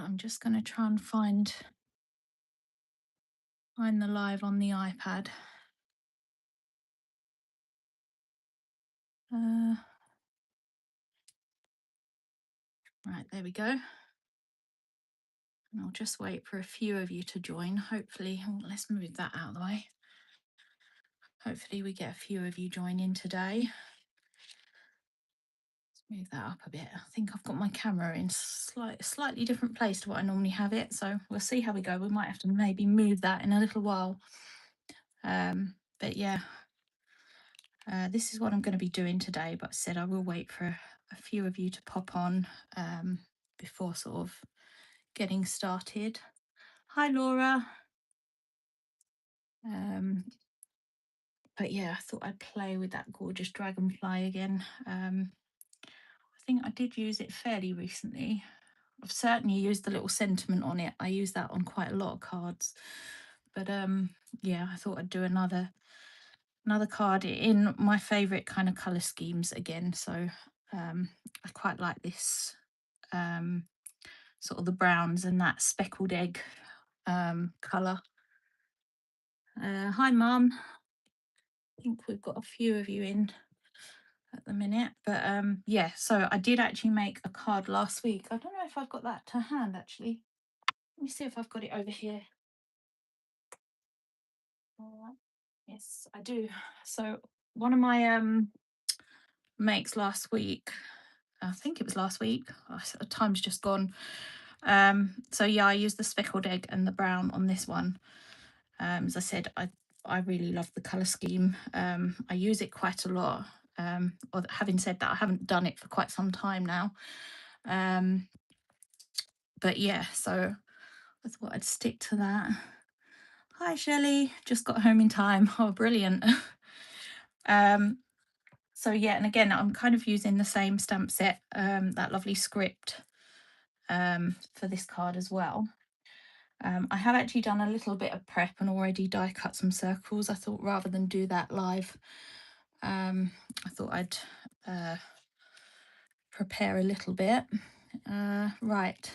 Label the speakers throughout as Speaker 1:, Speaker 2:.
Speaker 1: I'm just going to try and find the live on the iPad. Uh, right, there we go. And I'll just wait for a few of you to join. Hopefully, let's move that out of the way. Hopefully we get a few of you join in today. Let's move that up a bit. I think I've got my camera in slightly different place to what I normally have it. So we'll see how we go. We might have to maybe move that in a little while. But yeah, this is what I'm going to be doing today. But I said I will wait for a few of you to pop on before sort of getting started. Hi, Laura. But yeah, I thought I'd play with that gorgeous dragonfly again. I think I did use it fairly recently. I've certainly used the little sentiment on it. I use that on quite a lot of cards. But yeah, I thought I'd do another card in my favorite kind of color schemes again. So I quite like this sort of the browns and that speckled egg color. Hi, Mum. I think we've got a few of you in at the minute, but yeah, so I did actually make a card last week. I don't know if I've got that to hand actually. Let me see if I've got it over here. Yes, I do. So one of my makes last week, I think it was last week, time's just gone. So yeah, I used the speckled egg and the brown on this one. As I said, I really love the color scheme. I use it quite a lot. Or having said that, I haven't done it for quite some time now. But yeah, so I thought I'd stick to that. Hi, Shelley. Just got home in time. Oh, brilliant. So yeah, and again, I'm kind of using the same stamp set, that lovely script for this card as well. I have actually done a little bit of prep and already die cut some circles. I thought rather than do that live, I thought I'd prepare a little bit. Right,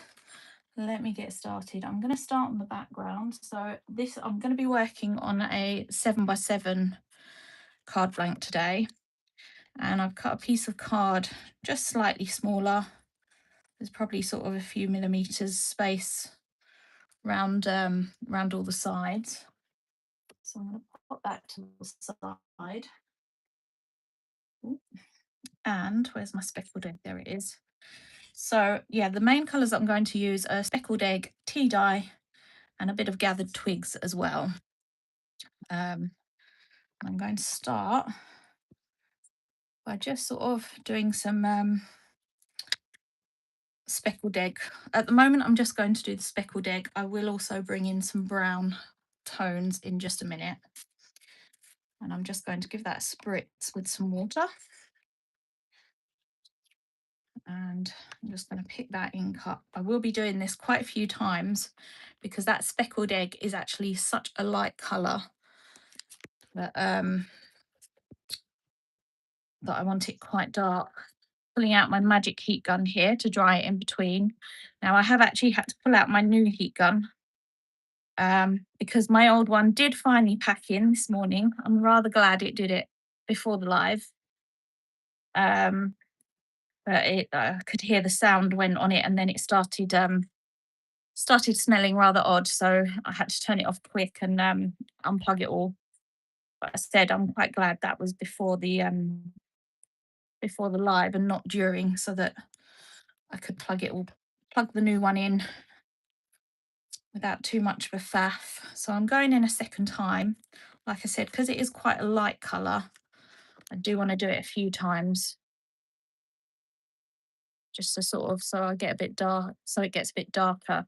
Speaker 1: let me get started. I'm going to start on the background. So this, I'm going to be working on a 7x7 card blank today. And I've cut a piece of card just slightly smaller. There's probably sort of a few millimeters space round all the sides. So I'm going to put that to the side. And where's my speckled egg? There it is. So yeah, the main colours I'm going to use are speckled egg, tea dye, and a bit of gathered twigs as well. I'm going to start by just sort of doing some speckled egg. At the moment, I'm just going to do the speckled egg. I will also bring in some brown tones in just a minute. And I'm just going to give that a spritz with some water. And I'm just going to pick that ink up. I will be doing this quite a few times because that speckled egg is actually such a light colour that I want it quite dark. Pulling out my magic heat gun here to dry it in between. Now I have actually had to pull out my new heat gun because my old one did finally pack in this morning. I'm rather glad it did it before the live. But I could hear the sound went on it and then it started smelling rather odd. So I had to turn it off quick and unplug it all. But I said I'm quite glad that was before the live and not during, so that I could plug the new one in without too much of a faff. So I'm going in a second time. Like I said, because it is quite a light colour, I do want to do it a few times. Just to sort of, so I get a bit dark, so it gets a bit darker.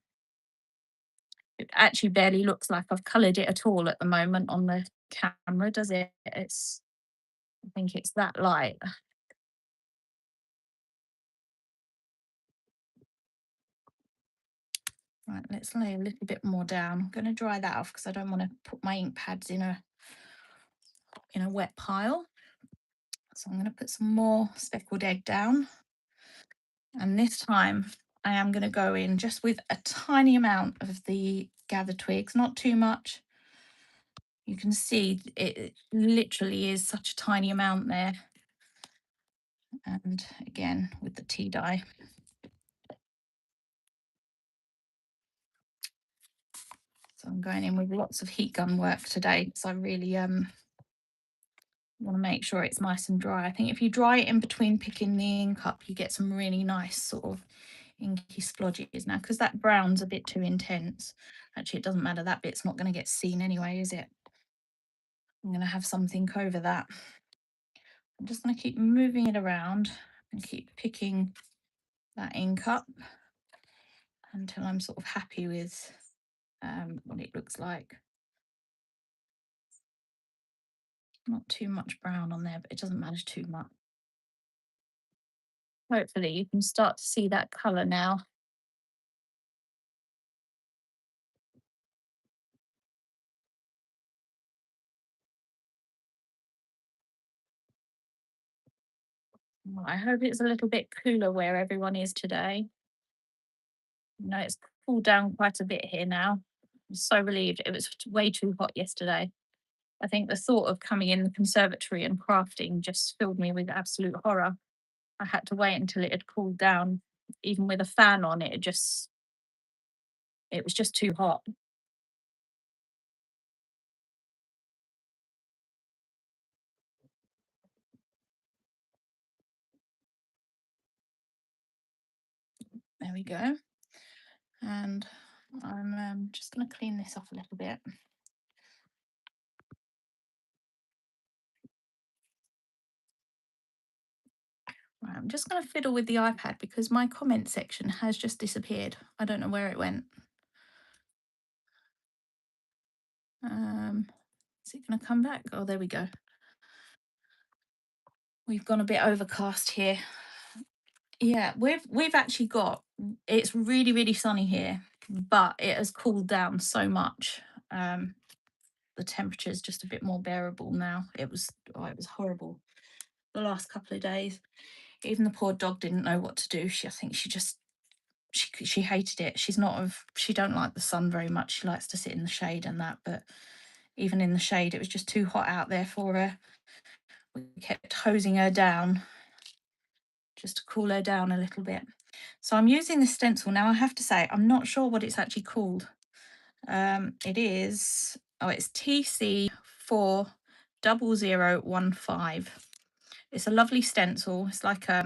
Speaker 1: It actually barely looks like I've coloured it at all at the moment on the camera, does it? I think it's that light. Right, let's lay a little bit more down. I'm going to dry that off because I don't want to put my ink pads in a wet pile. So I'm going to put some more speckled egg down. And this time I am going to go in just with a tiny amount of the gathered twigs, not too much. You can see it literally is such a tiny amount there. And again, with the tea dye. So I'm going in with lots of heat gun work today because I really want to make sure it's nice and dry. I think if you dry it in between picking the ink up, you get some really nice sort of inky splodges. Now, because that brown's a bit too intense, actually it doesn't matter, that bit's not going to get seen anyway, is it? I'm going to have something over that. I'm just going to keep moving it around and keep picking that ink up until I'm sort of happy with what it looks like. Not too much brown on there, but it doesn't matter too much. Hopefully you can start to see that colour now. Well, I hope it's a little bit cooler where everyone is today. No, it's cooled down quite a bit here now. I'm so relieved. It was way too hot yesterday. I think the thought of coming in the conservatory and crafting just filled me with absolute horror. I had to wait until it had cooled down. Even with a fan on it, it was just too hot. There we go. And I'm just going to clean this off a little bit. Right, I'm just going to fiddle with the iPad because my comment section has just disappeared. I don't know where it went. Is it going to come back? Oh, there we go. We've gone a bit overcast here. Yeah, we've actually got, it's really, really sunny here, but it has cooled down so much. The temperature is just a bit more bearable now. It was horrible the last couple of days. Even the poor dog didn't know what to do. I think she hated it. She don't like the sun very much. She likes to sit in the shade and that, but even in the shade, it was just too hot out there for her. We kept hosing her down just to cool her down a little bit. So I'm using this stencil now. I have to say, I'm not sure what it's actually called. It is, oh, it's TC40015. It's a lovely stencil. It's like I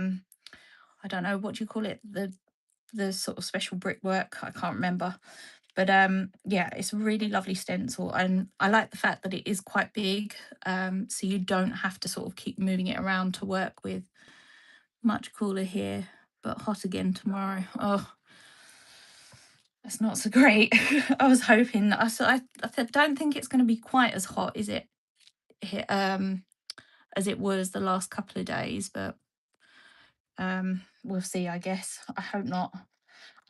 Speaker 1: don't know, what do you call it? The sort of special brickwork. I can't remember. But yeah, it's a really lovely stencil, and I like the fact that it is quite big, so you don't have to sort of keep moving it around to work with. Much cooler here, but hot again tomorrow. Oh, that's not so great. I was hoping. Don't think it's going to be quite as hot, is it? As it was the last couple of days, but we'll see. I guess. I hope not.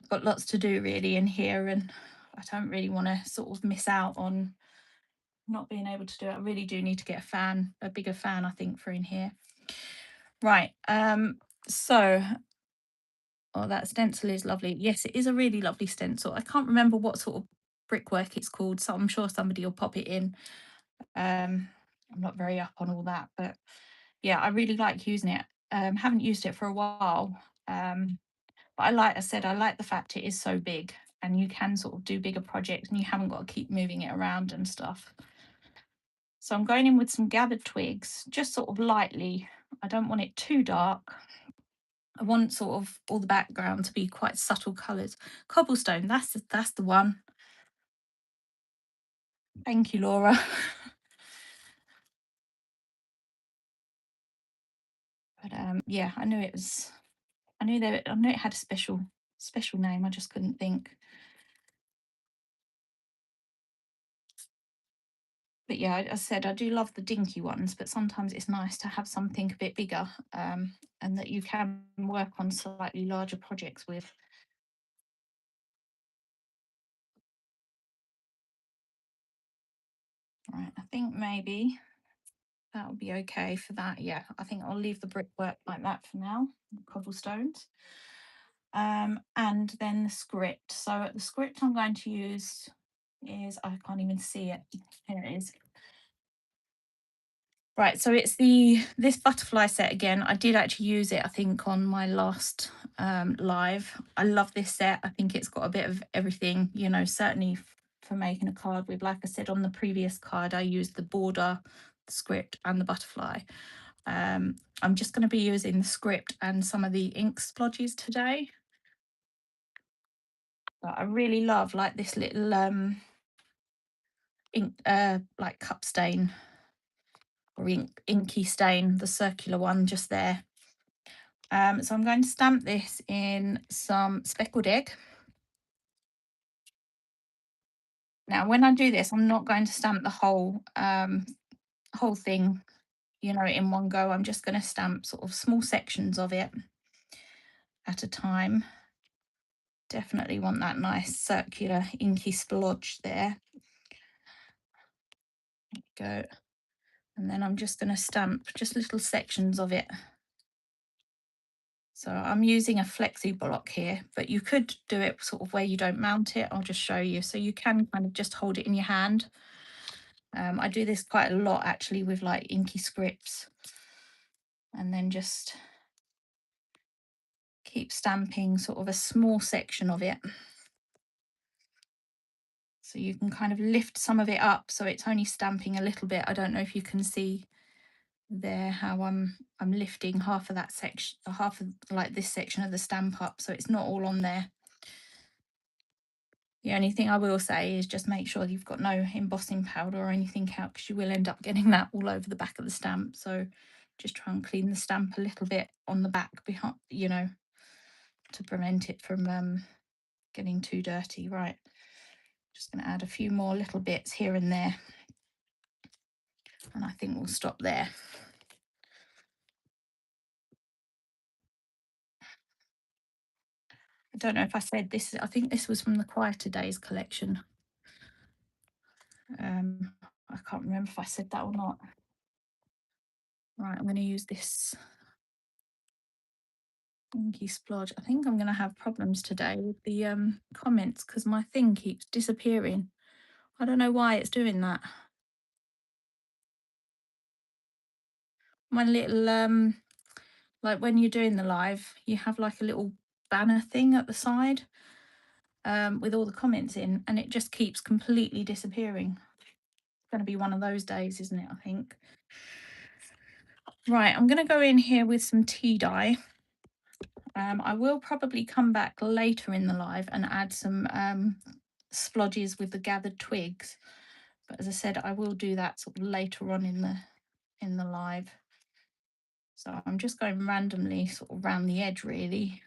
Speaker 1: I've got lots to do really in here, and I don't really want to sort of miss out on not being able to do it. I really do need to get a bigger fan, I think, for in here. Right. So, oh, that stencil is lovely. Yes, it is a really lovely stencil. I can't remember what sort of brickwork it's called, so I'm sure somebody will pop it in. I'm not very up on all that, but yeah, I really like using it. Haven't used it for a while. But I said, I like the fact it is so big and you can sort of do bigger projects and you haven't got to keep moving it around and stuff. So I'm going in with some gathered twigs, just sort of lightly. I don't want it too dark. I want sort of all the background to be quite subtle colours. Cobblestone, that's the one. Thank you, Laura. But yeah, I knew I knew it had a special name. I just couldn't think. But yeah, I said I do love the dinky ones, but sometimes it's nice to have something a bit bigger, and that you can work on slightly larger projects with. Right, I think maybe that will be okay for that. Yeah, I think I'll leave the brickwork like that for now, cobblestones. and then the script. So the script I'm going to use is, I can't even see it. Here it is. Right, so it's this butterfly set again. I did actually use it, I think, on my last live. I love this set. I think it's got a bit of everything, you know, certainly for making a card with, like I said on the previous card, I used the border, the script, and the butterfly. I'm just going to be using the script and some of the ink splodges today. But I really love like this little ink like cup stain or inky stain, the circular one just there. So I'm going to stamp this in some speckled egg. Now, when I do this, I'm not going to stamp the whole thing, you know, in one go. I'm just going to stamp sort of small sections of it at a time. Definitely want that nice circular inky splodge there. There we go. And then I'm just going to stamp just little sections of it. So I'm using a flexi block here, but you could do it sort of where you don't mount it. I'll just show you. So you can kind of just hold it in your hand. I do this quite a lot actually with like inky scripts, and then just keep stamping sort of a small section of it. So you can kind of lift some of it up so it's only stamping a little bit. I don't know if you can see there how I'm lifting half of that section, half of like this section of the stamp up, so it's not all on there. The only thing I will say is just make sure you've got no embossing powder or anything out, because you will end up getting that all over the back of the stamp. So just try and clean the stamp a little bit on the back behind, you know, to prevent it from getting too dirty. Right, just going to add a few more little bits here and there, and I think we'll stop there. I don't know if I said this, I think this was from the Quieter Days collection. I can't remember if I said that or not. Right, I'm going to use this inky splodge. I think I'm going to have problems today with the comments because my thing keeps disappearing. I don't know why it's doing that. My little like when you're doing the live, you have like a little banner thing at the side with all the comments in, and it just keeps completely disappearing. It's going to be one of those days, isn't it? I think. Right, I'm going to go in here with some tea dye. I will probably come back later in the live and add some splodges with the gathered twigs. But as I said, I will do that sort of later on in the live. So I'm just going randomly sort of around the edge really.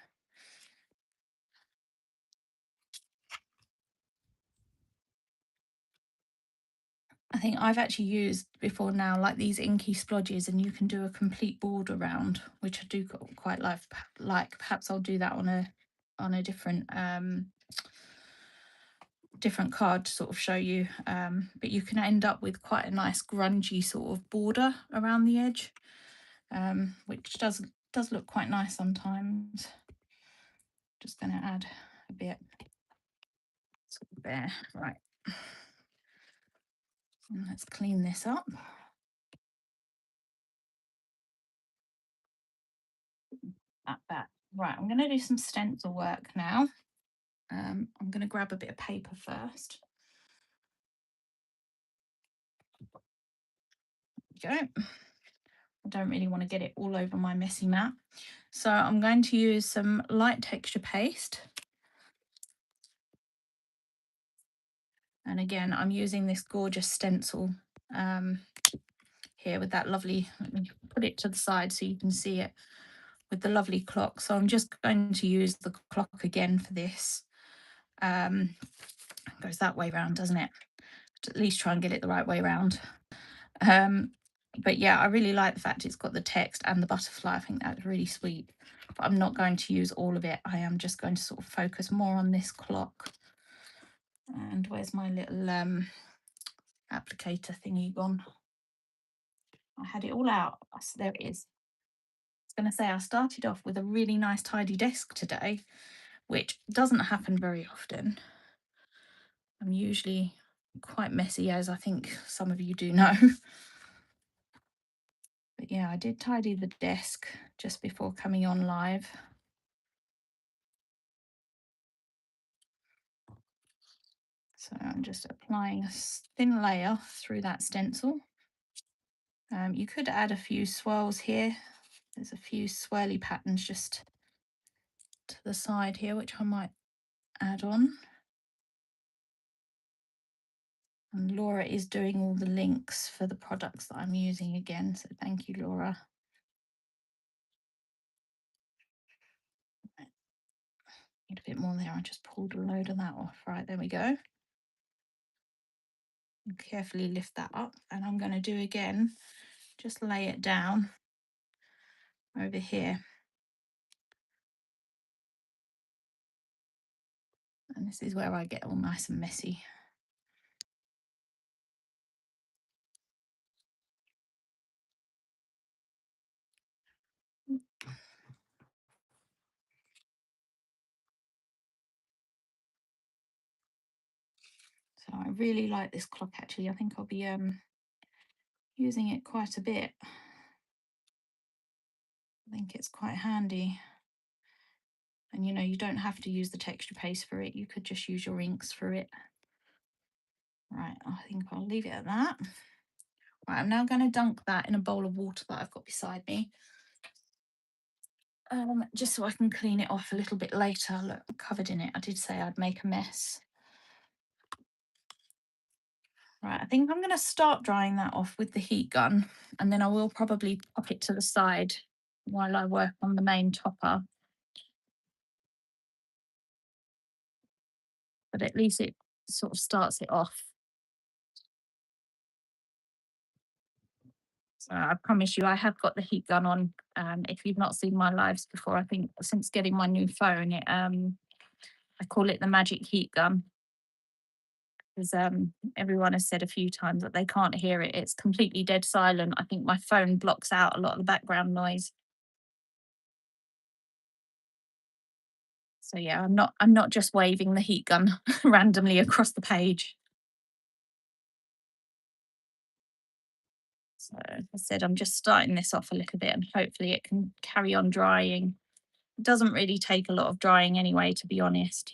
Speaker 1: I think I've actually used before now like these inky splodges, and you can do a complete border round, which I do quite like. Perhaps I'll do that on a different card to sort of show you, but you can end up with quite a nice grungy sort of border around the edge, which does look quite nice sometimes. Just going to add a bit sort of there. Right, and let's clean this up. That. Right, I'm going to do some stencil work now. I'm going to grab a bit of paper first. There we go. I don't really want to get it all over my messy mat. So I'm going to use some light texture paste. And again, I'm using this gorgeous stencil here with that lovely, let me put it to the side so you can see it, with the lovely clock. So I'm just going to use the clock again for this. It goes that way round, doesn't it? At least try and get it the right way round. But yeah, I really like the fact it's got the text and the butterfly. I think that's really sweet. But I'm not going to use all of it. I am just going to sort of focus more on this clock. And where's my little applicator thingy gone? I had it all out. There it is. I was going to say, I started off with a really nice tidy desk today, which doesn't happen very often. I'm usually quite messy, as I think some of you do know. But yeah, I did tidy the desk just before coming on live. So I'm just applying a thin layer through that stencil. You could add a few swirls here. There's a few swirly patterns just to the side here, which I might add on. And Laura is doing all the links for the products that I'm using again. So thank you, Laura. Need a bit more there. I just pulled a load of that off. Right, there we go. And carefully lift that up. And I'm going to do again, just lay it down over here. And this is where I get all nice and messy. So I really like this clock actually. I think I'll be using it quite a bit. I think it's quite handy. And you know, you don't have to use the texture paste for it. You could just use your inks for it. Right, I think I'll leave it at that. Right, I'm now going to dunk that in a bowl of water that I've got beside me. Just so I can clean it off a little bit later. Look, I'm covered in it. I did say I'd make a mess. Right, I think I'm going to start drying that off with the heat gun, and then I will probably pop it to the side while I work on the main topper. But at least it sort of starts it off. So I promise you, I have got the heat gun on. If you've not seen my lives before, I think since getting my new phone, I call it the magic heat gun, because everyone has said a few times that they can't hear it. It's completely dead silent. I think my phone blocks out a lot of the background noise. So yeah, I'm not just waving the heat gun randomly across the page. So as I said, I'm just starting this off a little bit and hopefully it can carry on drying. It doesn't really take a lot of drying anyway, to be honest.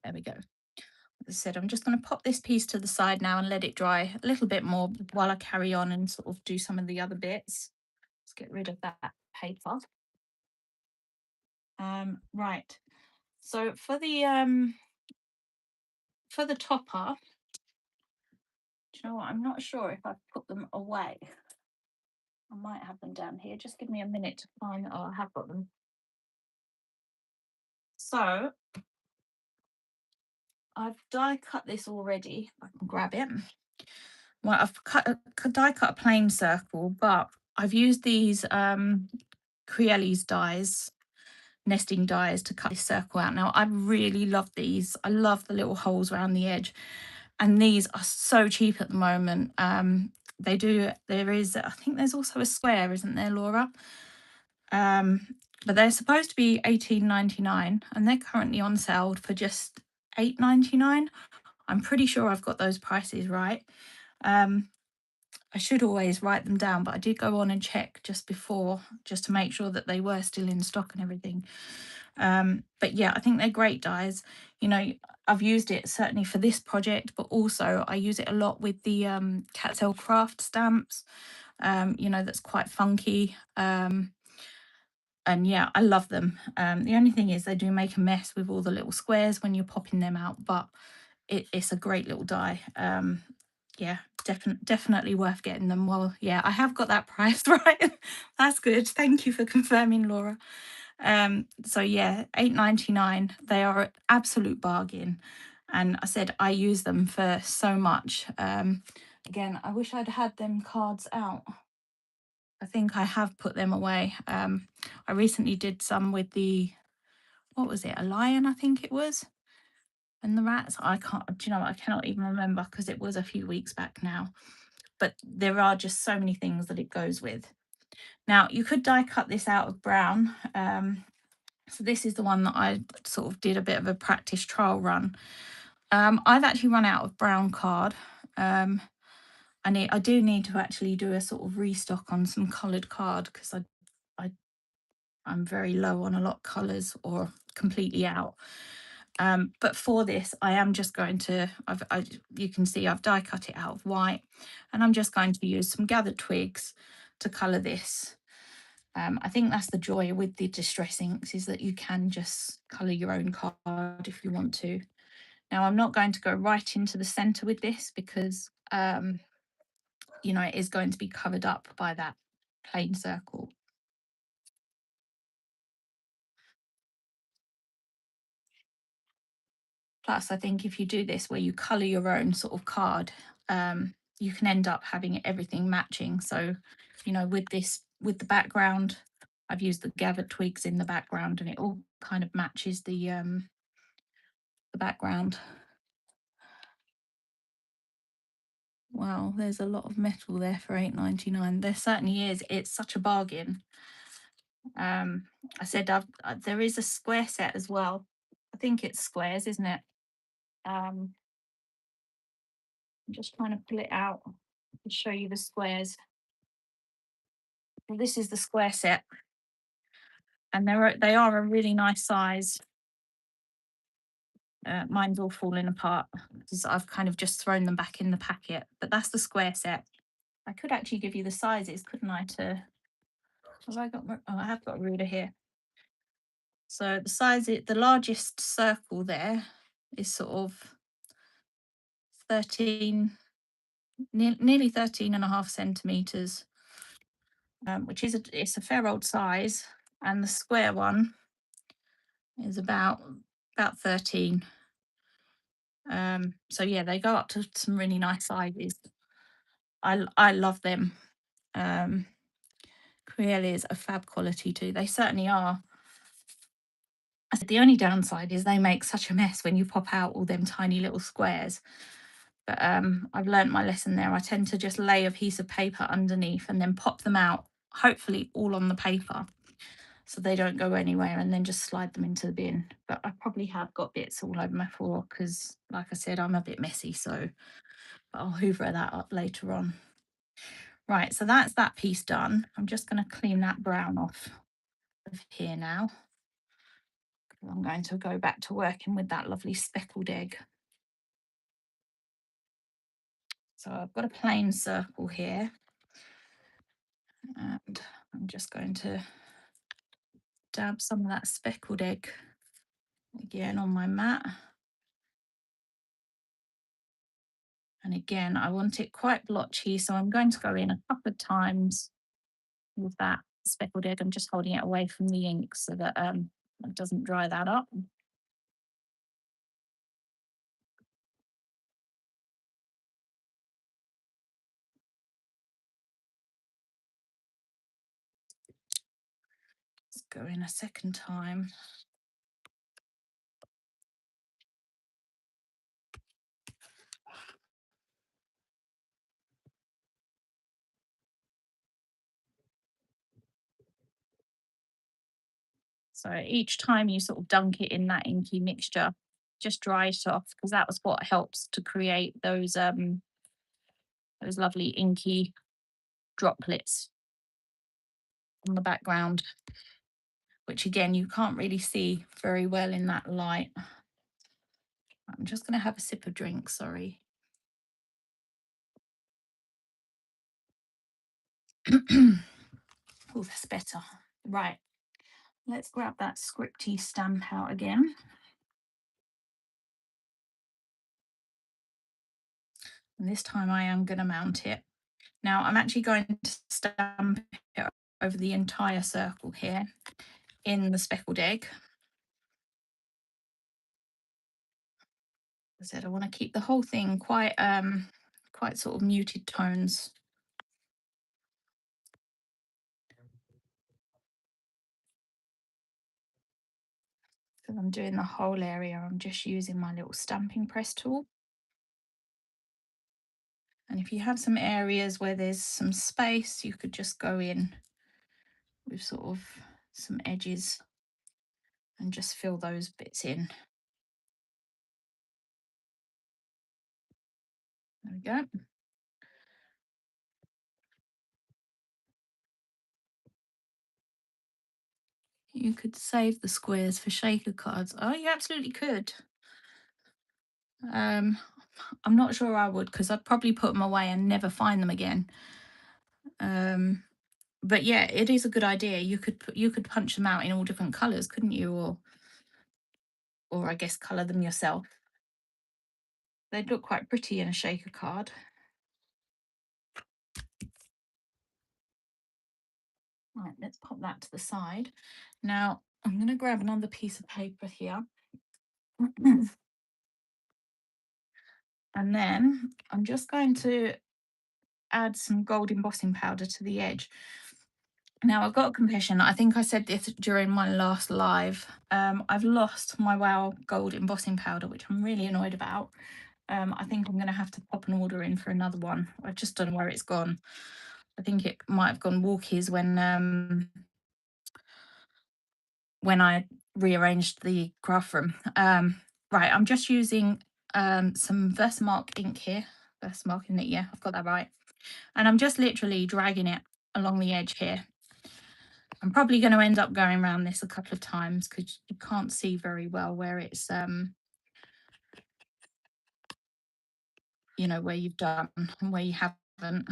Speaker 1: There we go. As I said, I'm just going to pop this piece to the side now and let it dry a little bit more while I carry on and sort of do some of the other bits. Let's get rid of that paper. Right. So for the topper, do you know what? I'm not sure if I've put them away. I might have them down here. Just give me a minute to find. Oh, I have got them. So I've die cut this already. I can grab it. Well, I've die cut a plain circle, but I've used these Creelli's dies, nesting dies, to cut this circle out. Now I really love these. I love the little holes around the edge, and these are so cheap at the moment. There is, I think there's also a square, isn't there, Laura? But they're supposed to be $18.99 and they're currently on sale for just $8.99. I'm pretty sure I've got those prices right. I should always write them down, but I did go on and check just before, just to make sure that they were still in stock and everything. But yeah, I think they're great dies. You know, I've used it certainly for this project, but also I use it a lot with the Catsell craft stamps. You know, that's quite funky. And yeah, I love them. The only thing is they do make a mess with all the little squares when you're popping them out, but it's a great little die. Yeah, definitely worth getting them. Well, yeah, I have got that price right. That's good. Thank you for confirming, Laura. So yeah, $8.99. They are an absolute bargain. And I said I use them for so much. Again, I wish I'd had them cards out. I think I have put them away. I recently did some with the, what was it, a lion, I think it was, and the rats. I can't, do you know what? I cannot even remember because it was a few weeks back now. But there are just so many things that it goes with. Now, you could die cut this out of brown. So this is the one that I sort of did a bit of a practice trial run. I've actually run out of brown card. I do need to actually do a sort of restock on some coloured card because I I'm very low on a lot of colours or completely out. But for this, I am just going to, you can see I've die cut it out of white, and I'm just going to use some gathered twigs to colour this. I think that's the joy with the distress inks, is that you can just colour your own card if you want to. Now, I'm not going to go right into the centre with this because, it is going to be covered up by that plain circle. Plus, I think if you do this where you colour your own sort of card, you can end up having everything matching. So, with this, with the background, I've used the gathered twigs in the background, and it all kind of matches the background. Wow, there's a lot of metal there for £8.99. There certainly is. It's such a bargain. Um, I said there is a square set as well. I think it's squares, isn't it? I'm just trying to pull it out to show you the squares. Well, this is the square set, and they are a really nice size. Mine's all falling apart because I've kind of just thrown them back in the packet. But that's the square set. I could actually give you the sizes, couldn't I? Have I got? Oh, I have got a ruler here. So the largest circle there is sort of 13, nearly 13 and a half centimeters, which is it's a fair old size, and the square one is about 13. So yeah, they go up to some really nice sizes. I love them. Um, Creali's are fab quality too. They certainly are. I said the only downside is they make such a mess when you pop out all them tiny little squares. But I've learnt my lesson there. I tend to just lay a piece of paper underneath and then pop them out, hopefully all on the paper, so they don't go anywhere, and then just slide them into the bin. But I probably have got bits all over my floor because, like I said, I'm a bit messy, so I'll hoover that up later on. Right, so that's that piece done. I'm just going to clean that brown off of here now. I'm going to go back to working with that lovely speckled egg. So I've got a plain circle here, and I'm just going to dab some of that speckled egg again on my mat. And again, I want it quite blotchy, so I'm going to go in a couple of times with that speckled egg. I'm just holding it away from the ink so that it doesn't dry that up. Let's go in a second time. So each time you sort of dunk it in that inky mixture, just dry it off, because that was what helps to create those lovely inky droplets on the background, which again you can't really see very well in that light. I'm just going to have a sip of drink, sorry. Oh, that's better. Right, let's grab that scripty stamp out again. And this time I am going to mount it. Now I'm actually going to stamp it over the entire circle here in the speckled egg. As I said, I want to keep the whole thing quite quite sort of muted tones. Because I'm doing the whole area, I'm just using my little stamping press tool. And if you have some areas where there's some space, you could just go in with sort of some edges and just fill those bits in. There we go. You could save the squares for shaker cards. Oh, you absolutely could. Um, I'm not sure I would, because I'd probably put them away and never find them again. Um, but yeah, it is a good idea. You could punch them out in all different colours, couldn't you? Or I guess colour them yourself. They'd look quite pretty in a shaker card. Right, let's pop that to the side. Now I'm going to grab another piece of paper here. And then I'm just going to add some gold embossing powder to the edge. Now, I've got a confession. I think I said this during my last live. I've lost my Wow Gold embossing powder, which I'm really annoyed about. I think I'm going to have to pop an order in for another one. I just don't know where it's gone. I think it might have gone walkies when I rearranged the craft room. Right, I'm just using some Versamark ink here. Versamark, isn't it? Yeah, I've got that right. And I'm just literally dragging it along the edge here. I'm probably going to end up going around this a couple of times because you can't see very well where it's, where you've done and where you haven't.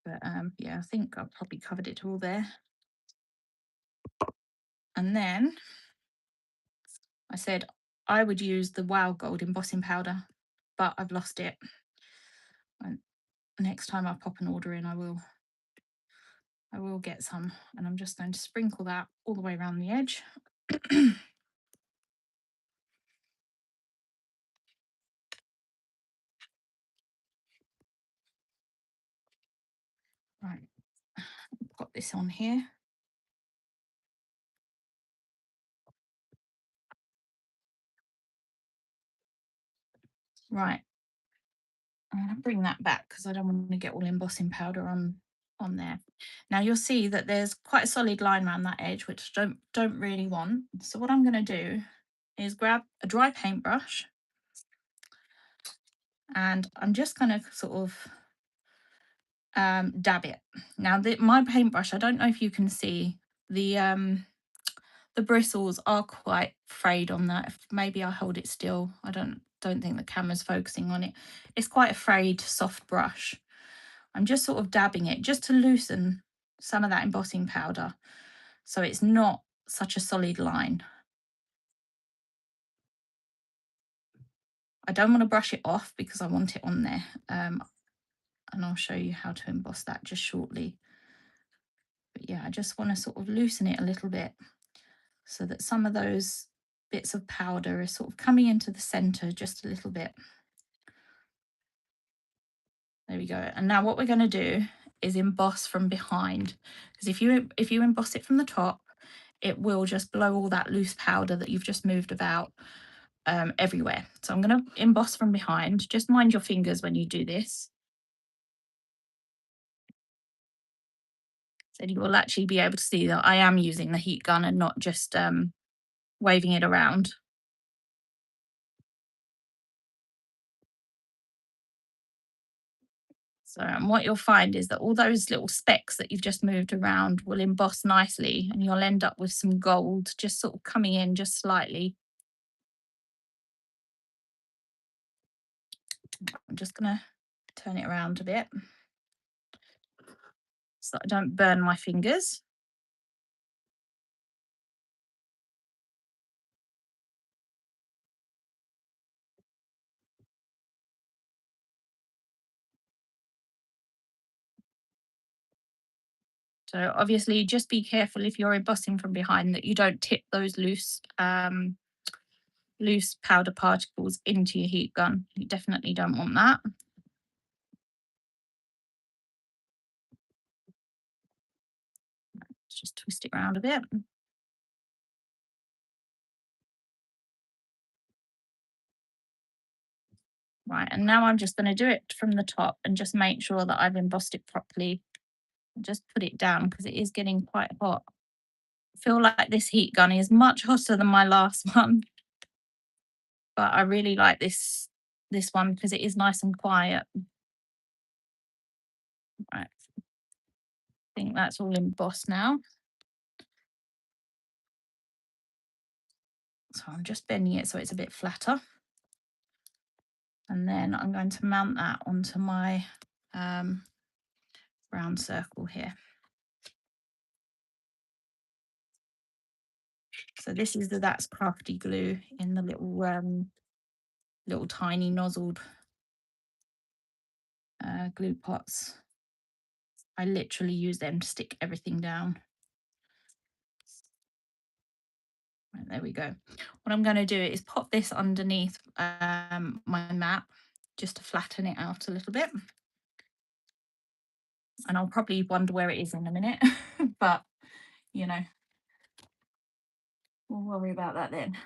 Speaker 1: But yeah, I think I've probably covered it all there. And then I said I would use the Wow Gold embossing powder, but I've lost it. And next time I pop an order in, I will get some, and I'm just going to sprinkle that all the way around the edge. Right, put this on here. Right, I'm going to bring that back because I don't want to get all embossing powder on there. Now you'll see that there's quite a solid line around that edge, which I don't really want. So what I'm going to do is grab a dry paintbrush, and I'm just going to sort of dab it. Now my paintbrush, I don't know if you can see the bristles are quite frayed on that. Maybe I'll hold it still. I don't think the camera's focusing on it. It's quite a frayed, soft brush. I'm just sort of dabbing it just to loosen some of that embossing powder so it's not such a solid line. I don't want to brush it off because I want it on there. And I'll show you how to emboss that just shortly. But yeah, I just want to sort of loosen it a little bit so that some of those bits of powder are sort of coming into the center just a little bit. There we go. And now what we're going to do is emboss from behind, because if you emboss it from the top, it will just blow all that loose powder that you've just moved about everywhere. So I'm going to emboss from behind. Just mind your fingers when you do this. So you will actually be able to see that I am using the heat gun and not just waving it around. So what you'll find is that all those little specks that you've just moved around will emboss nicely, and you'll end up with some gold just sort of coming in just slightly. I'm just going to turn it around a bit so I don't burn my fingers. So obviously just be careful if you're embossing from behind that you don't tip those loose loose powder particles into your heat gun. You definitely don't want that. Let's just twist it around a bit. Right, and now I'm just going to do it from the top and just make sure that I've embossed it properly. Just put it down because it is getting quite hot. I feel like this heat gun is much hotter than my last one, but I really like this one because it is nice and quiet. Right, I think that's all embossed now. So I'm just bending it so it's a bit flatter. And then I'm going to mount that onto my round circle here. So this is that's Crafty glue in the little tiny nozzled glue pots. I literally use them to stick everything down. Right, there we go. What I'm going to do is pop this underneath my mat just to flatten it out a little bit. And I'll probably wonder where it is in a minute, but you know, we'll worry about that then.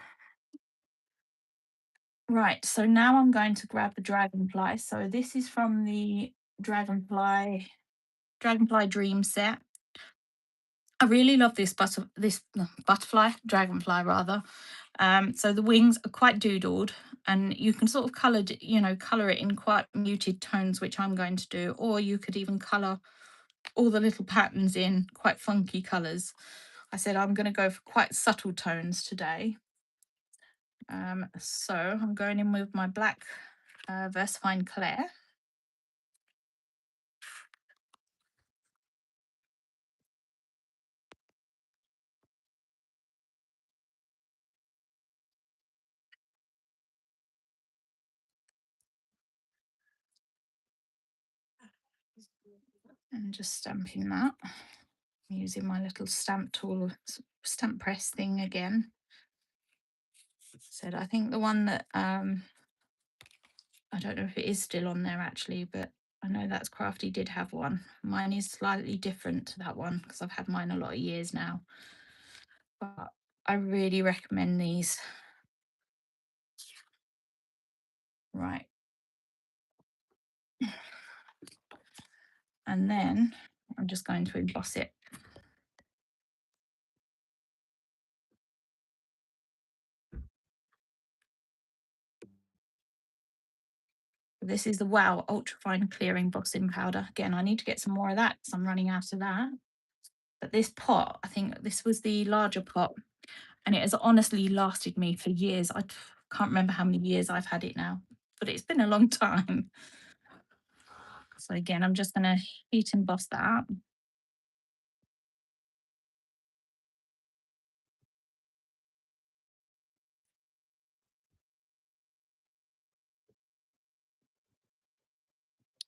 Speaker 1: Right, so now I'm going to grab the dragonfly. So this is from the Dragonfly Dream set. I really love this butterfly, dragonfly rather. So the wings are quite doodled, and you can sort of color it in quite muted tones, which I'm going to do, or you could even color all the little patterns in quite funky colors. I said I'm going to go for quite subtle tones today. So I'm going in with my black Versafine Clair. And just stamping that using my little stamp tool, stamp press thing again. Said I think the one that I don't know if it is still on there actually, but I know that's Crafty did have one. Mine is slightly different to that one because I've had mine a lot of years now. But I really recommend these. Right. And then I'm just going to emboss it. This is the Wow Ultra Fine Clear Embossing Powder. Again, I need to get some more of that because I'm running out of that. But this pot, I think this was the larger pot, and it has honestly lasted me for years. I can't remember how many years I've had it now, but it's been a long time. So again, I'm just going to heat emboss that.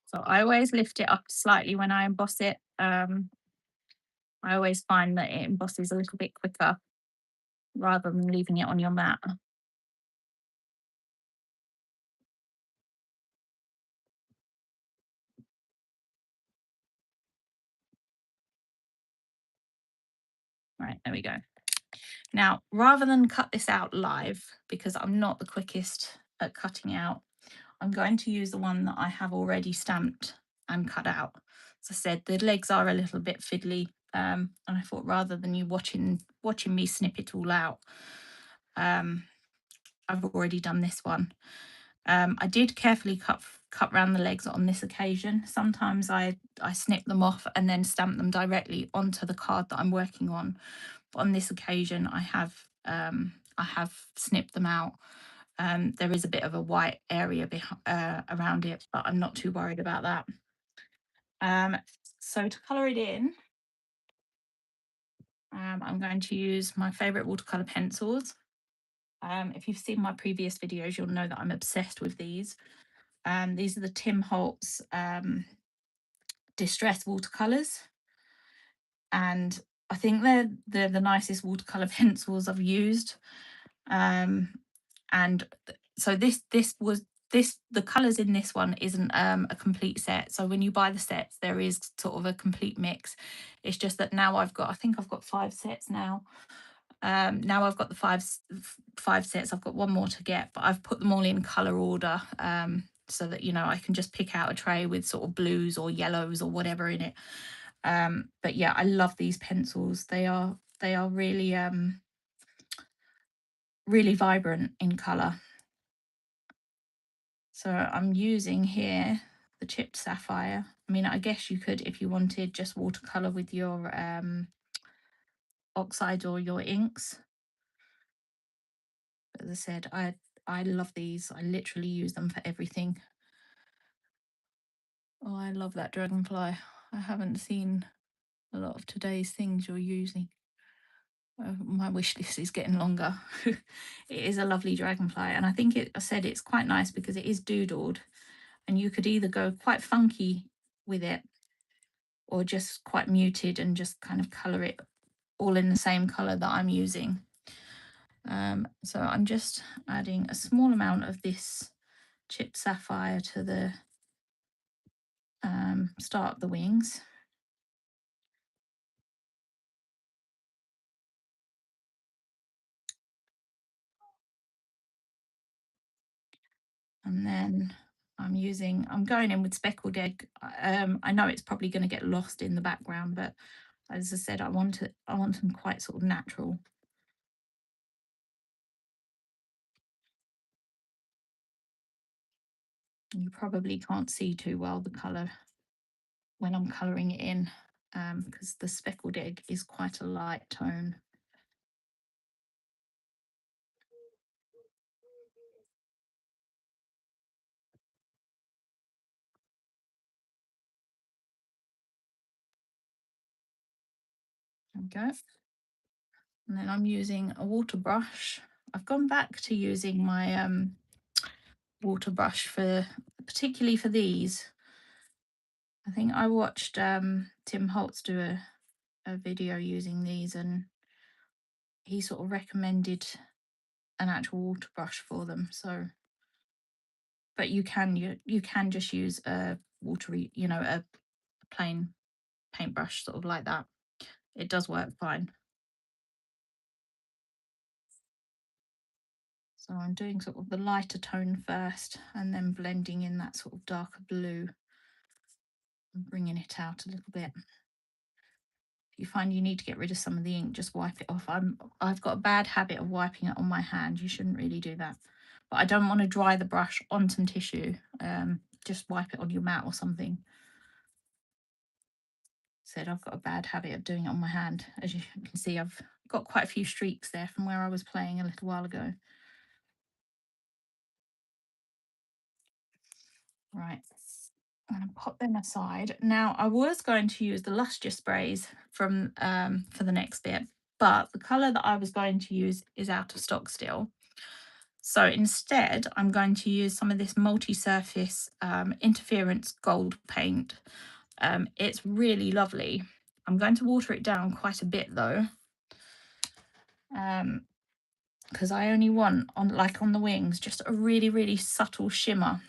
Speaker 1: So I always lift it up slightly when I emboss it. I always find that it embosses a little bit quicker rather than leaving it on your mat. Right, there we go. Now, rather than cut this out live, because I'm not the quickest at cutting out, I'm going to use the one that I have already stamped and cut out. As I said, the legs are a little bit fiddly, and I thought rather than you watching me snip it all out, I've already done this one. I did carefully cut round the legs on this occasion. Sometimes I snip them off and then stamp them directly onto the card that I'm working on. But on this occasion, I have snipped them out. There is a bit of a white area around it, but I'm not too worried about that. So to colour it in, I'm going to use my favourite watercolour pencils. If you've seen my previous videos, you'll know that I'm obsessed with these. These are the Tim Holtz Distress watercolours, and I think they're the nicest watercolour pencils I've used. And so the colors in this one isn't a complete set. So when you buy the sets, there is sort of a complete mix. It's just that now I think I've got 5 sets now. Now I've got the 5 sets. I've got one more to get, but I've put them all in color order, so that I can just pick out a tray with sort of blues or yellows or whatever in it. But yeah, I love these pencils. They are really really vibrant in color. So I'm using here the chipped sapphire. I mean, I guess you could, if you wanted, just watercolor with your oxides or your inks. But as I said, I love these. I literally use them for everything. Oh, I love that dragonfly. I haven't seen a lot of today's things you're using. My wish list is getting longer. It is a lovely dragonfly, and I think I said it's quite nice because it is doodled, and you could either go quite funky with it or just quite muted and just kind of color it all in the same color that I'm using. So I'm just adding a small amount of this chipped sapphire to the start of the wings. And then I'm going in with speckled egg. I know it's probably going to get lost in the background, but as I said, I want them quite sort of natural. You probably can't see too well the color when I'm coloring it in, because the speckled egg is quite a light tone. There we go. And then I'm using a water brush. I've gone back to using my water brush particularly for these. I think I watched Tim Holtz do a video using these, and he sort of recommended an actual water brush for them. So, but you can just use a watery, a plain paintbrush, sort of like that. It does work fine. So I'm doing sort of the lighter tone first and then blending in that sort of darker blue and bringing it out a little bit. If you find you need to get rid of some of the ink, just wipe it off. I've got a bad habit of wiping it on my hand. You shouldn't really do that. But I don't want to dry the brush on some tissue. Just wipe it on your mat or something. Said I've got a bad habit of doing it on my hand. As you can see, I've got quite a few streaks there from where I was playing a little while ago. Right, I'm going to put them aside. Now, I was going to use the luster sprays for the next bit, but the colour that I was going to use is out of stock still. So instead, I'm going to use some of this multi-surface interference gold paint. It's really lovely. I'm going to water it down quite a bit though, because I only want on the wings just a really, really subtle shimmer.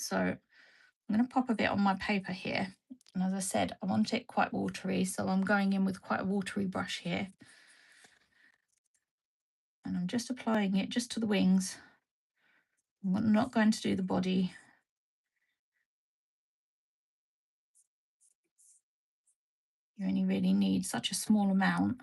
Speaker 1: So I'm going to pop a bit on my paper here. And as I said, I want it quite watery, so I'm going in with quite a watery brush here. And I'm just applying it just to the wings. I'm not going to do the body. You only really need such a small amount.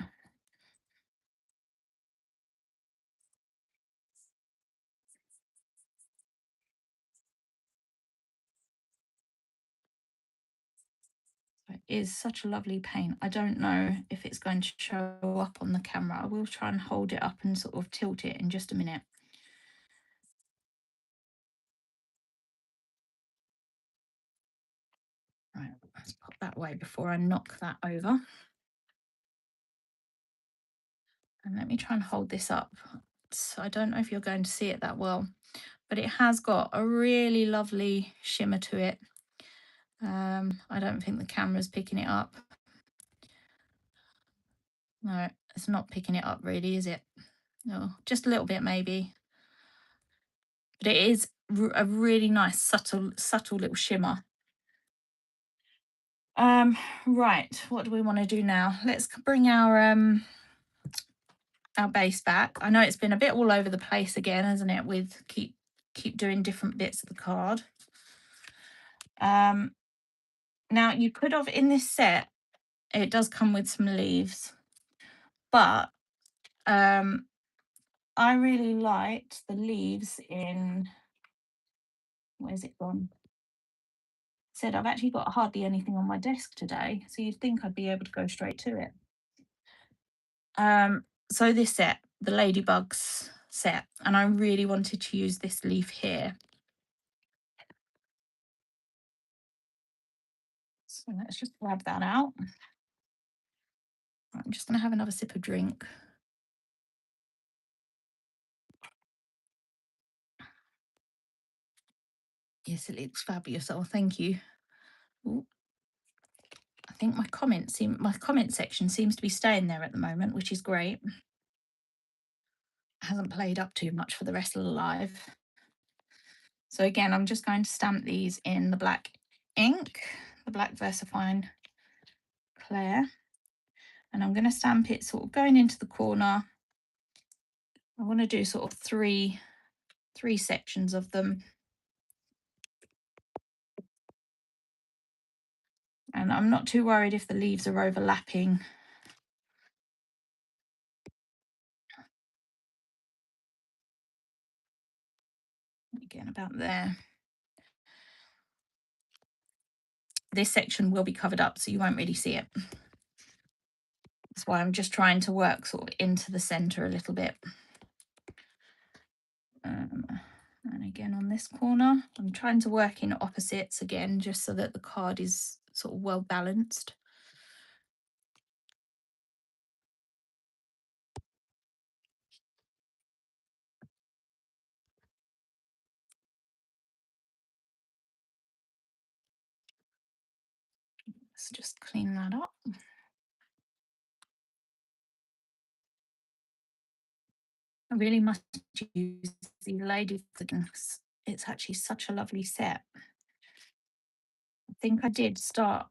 Speaker 1: It is such a lovely paint. I don't know if it's going to show up on the camera. I will try and hold it up and sort of tilt it in just a minute. Right, let's pop that away before I knock that over. And let me try and hold this up. So I don't know if you're going to see it that well, but it has got a really lovely shimmer to it. I don't think the camera's picking it up. No, it's not picking it up really, is it? No, just a little bit maybe. but it is a really nice subtle little shimmer. Um, right, what do we want to do now? Let's bring our base back. I know it's been a bit all over the place again, hasn't it? With keep doing different bits of the card. Um, Now you could have in this set, it does come with some leaves, but um, I really liked the leaves in, where's it gone? Said I've actually got hardly anything on my desk today, so you'd think I'd be able to go straight to it. So this set, the Ladybugs set, and I really wanted to use this leaf here. So let's just grab that out. I'm just going to have another sip of drink. Yes, it looks fabulous. Oh, thank you. Ooh, I think my comment section seems to be staying there at the moment, which is great. Hasn't played up too much for the rest of the live. So again, I'm just going to stamp these in the black ink, the black VersaFine Clair, and I'm going to stamp it sort of going into the corner. I want to do sort of three sections of them. And I'm not too worried if the leaves are overlapping. Again, about there. This section will be covered up, so you won't really see it. That's why I'm just trying to work sort of into the center a little bit. And again on this corner, I'm trying to work in opposites again, just so that the card is sort of well balanced. Let's just clean that up. I really must use the ladies again. It's actually such a lovely set. I think I did start,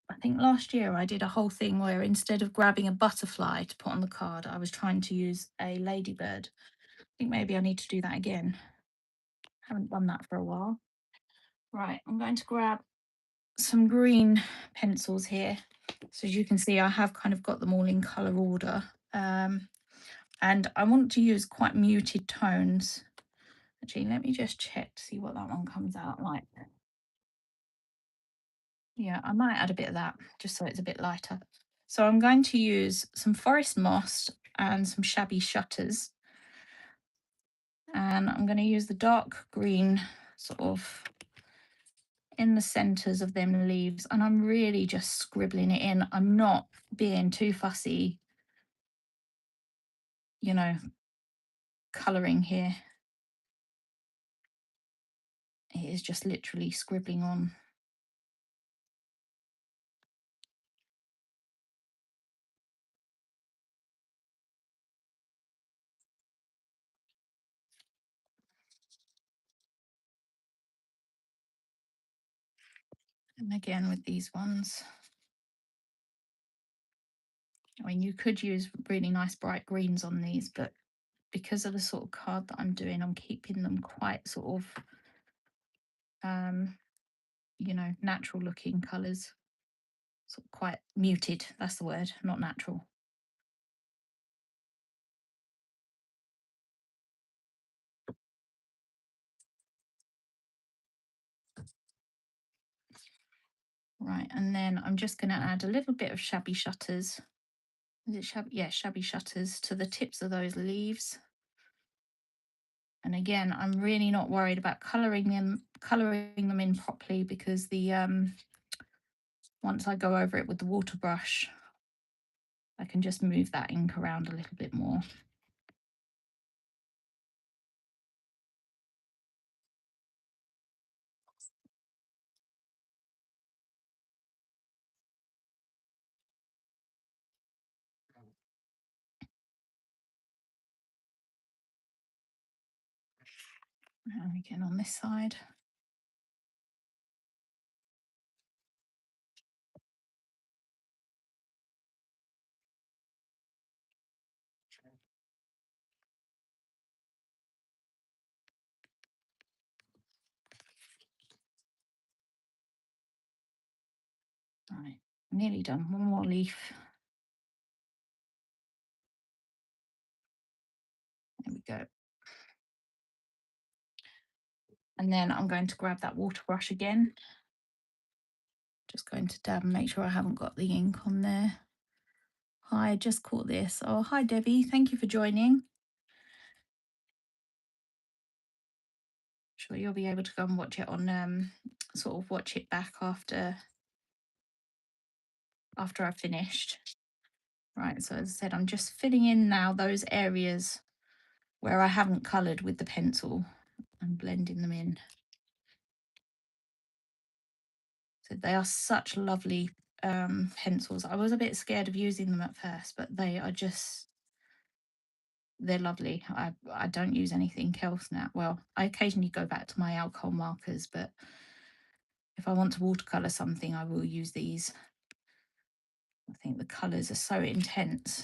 Speaker 1: I think last year I did a whole thing where instead of grabbing a butterfly to put on the card, I was trying to use a ladybird. I think maybe I need to do that again. Haven't done that for a while. Right, I'm going to grab some green pencils here. So as you can see, I have kind of got them all in colour order. And I want to use quite muted tones. Actually, let me just check to see what that one comes out like. Yeah, I might add a bit of that just so it's a bit lighter. So I'm going to use some forest moss and some shabby shutters. And I'm going to use the dark green sort of in the centres of them leaves. And I'm really just scribbling it in. I'm not being too fussy, you know, colouring here. It is just literally scribbling on. And again with these ones, I mean, you could use really nice bright greens on these, but because of the sort of card that I'm doing, I'm keeping them quite sort of, you know, natural looking colours, sort of quite muted. That's the word, not natural. Right, and then I'm just going to add a little bit of shabby shutters. Is it shabby? Yeah, shabby shutters to the tips of those leaves. And again, I'm really not worried about colouring them in properly, because the once I go over it with the water brush, I can just move that ink around a little bit more. And again on this side. Right, nearly done. One more leaf. There we go. And then I'm going to grab that water brush again. Just going to dab and make sure I haven't got the ink on there. Hi, just caught this. Oh, hi Debbie, thank you for joining. Sure you'll be able to go and watch it on sort of watch it back after I've finished. Right, so as I said, I'm just filling in now those areas where I haven't coloured with the pencil and blending them in. So they are such lovely pencils. I was a bit scared of using them at first, but they are just, they're lovely. I don't use anything else now. Well, I occasionally go back to my alcohol markers, but if I want to watercolour something, I will use these. I think the colours are so intense.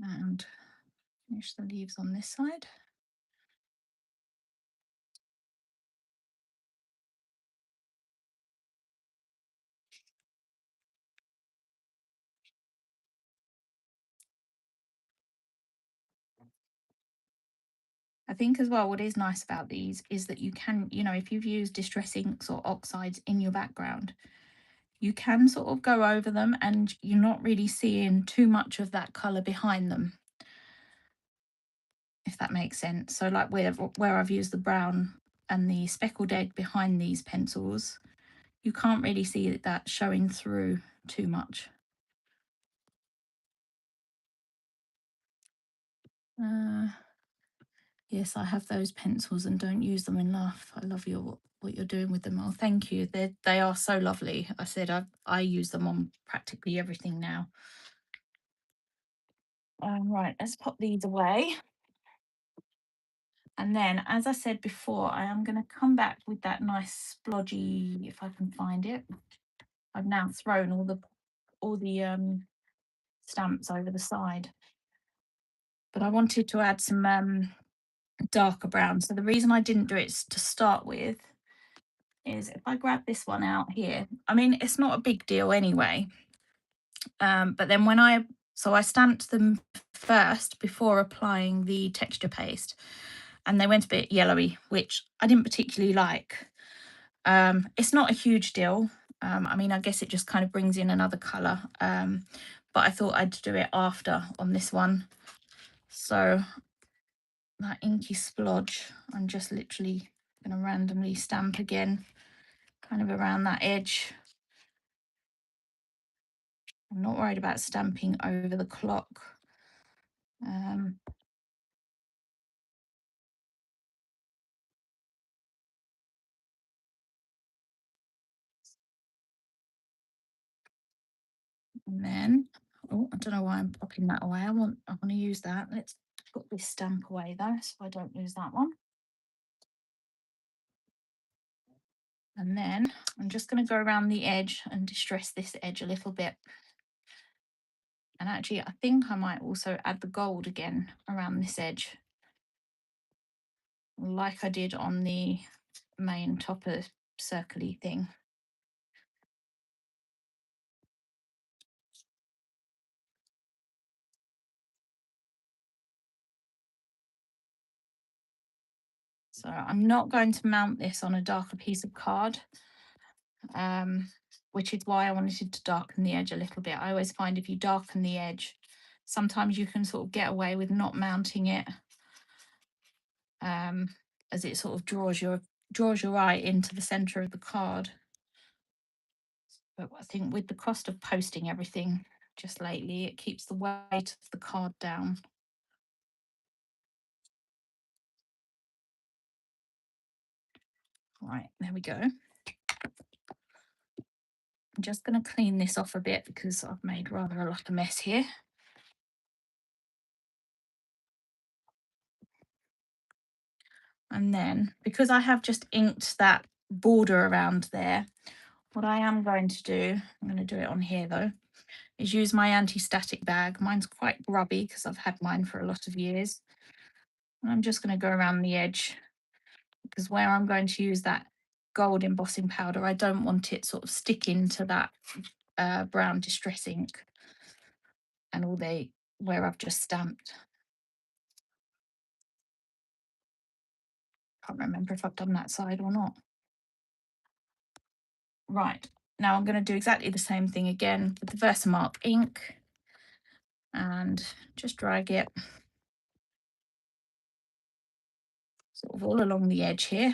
Speaker 1: And finish the leaves on this side. I think as well, what is nice about these is that you can, you know, if you've used distress inks or oxides in your background, you can sort of go over them and you're not really seeing too much of that colour behind them, if that makes sense. So like where I've used the brown and the speckled egg behind these pencils, you can't really see that showing through too much. Yes, I have those pencils and don't use them enough. I love what you're doing with them. Oh, thank you. They are so lovely. I said I use them on practically everything now. Right, let's pop these away. And then, as I said before, I am going to come back with that nice splodgy, if I can find it. I've now thrown all the stamps over the side, but I wanted to add some darker brown. So the reason I didn't do it to start with is if I grab this one out here, I mean, it's not a big deal anyway. But then so I stamped them first before applying the texture paste, and they went a bit yellowy, which I didn't particularly like. It's not a huge deal. I mean, I guess it just kind of brings in another colour. But I thought I'd do it after on this one. So that inky splodge, I'm just literally going to randomly stamp again, kind of around that edge. I'm not worried about stamping over the clock. And then, oh, I don't know why I'm popping that away. I want to use that. Let's put this stamp away though, so I don't lose that one. And then I'm just going to go around the edge and distress this edge a little bit. And actually, I think I might also add the gold again around this edge, like I did on the main topper circly thing. So I'm not going to mount this on a darker piece of card, which is why I wanted to darken the edge a little bit. I always find if you darken the edge, sometimes you can sort of get away with not mounting it, as it sort of draws your eye into the center of the card. But I think with the cost of posting everything just lately, it keeps the weight of the card down. Right, there we go. I'm just going to clean this off a bit because I've made rather a lot of mess here. And then, because I have just inked that border around there, what I am going to do, I'm going to do it on here though, is use my anti-static bag. Mine's quite grubby because I've had mine for a lot of years. And I'm just going to go around the edge because where I'm going to use that gold embossing powder, I don't want it sort of sticking to that brown distress ink and all the where I've just stamped. Can't remember if I've done that side or not. Right, now I'm going to do exactly the same thing again with the Versamark ink and just drag it sort of all along the edge here.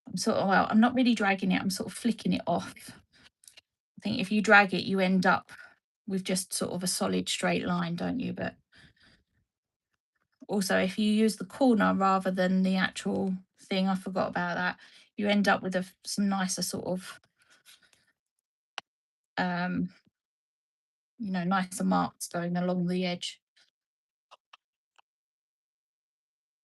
Speaker 1: I'm sort of, well, I'm not really dragging it, I'm sort of flicking it off. I think if you drag it, you end up with just sort of a solid straight line, don't you? But also, if you use the corner rather than the actual thing, I forgot about that, you end up with some nicer sort of, um, nicer marks going along the edge.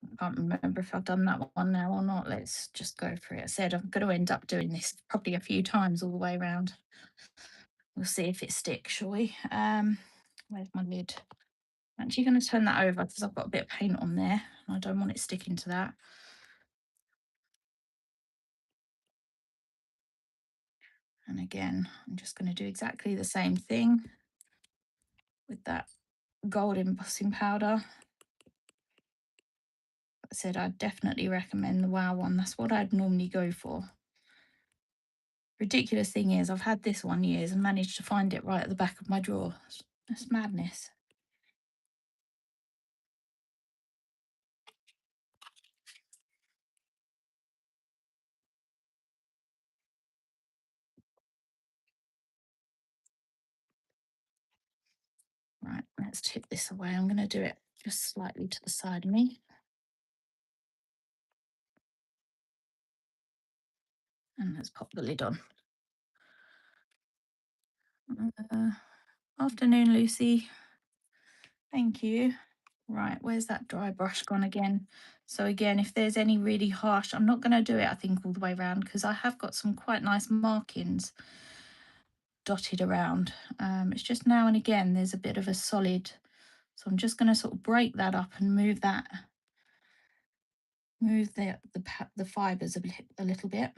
Speaker 1: I can't remember if I've done that one now or not. Let's just go for it. I said I'm going to end up doing this probably a few times all the way around. We'll see if it sticks, shall we? Where's my lid? I'm actually going to turn that over because I've got a bit of paint on there and I don't want it sticking to that. And again, I'm just going to do exactly the same thing with that gold embossing powder. I said I'd definitely recommend the WOW one. That's what I'd normally go for. Ridiculous thing is, I've had this one years and managed to find it right at the back of my drawer. That's madness. Right, let's tip this away. I'm going to do it just slightly to the side of me. And let's pop the lid on. Uh, Afternoon, Lucy. Thank you. Right, where's that dry brush gone again? So again, if there's any really harsh, I'm not going to do it, I think, all the way around because I have got some quite nice markings dotted around. It's just now and again, there's a bit of a solid. So I'm just going to sort of break that up and move the fibres a little bit,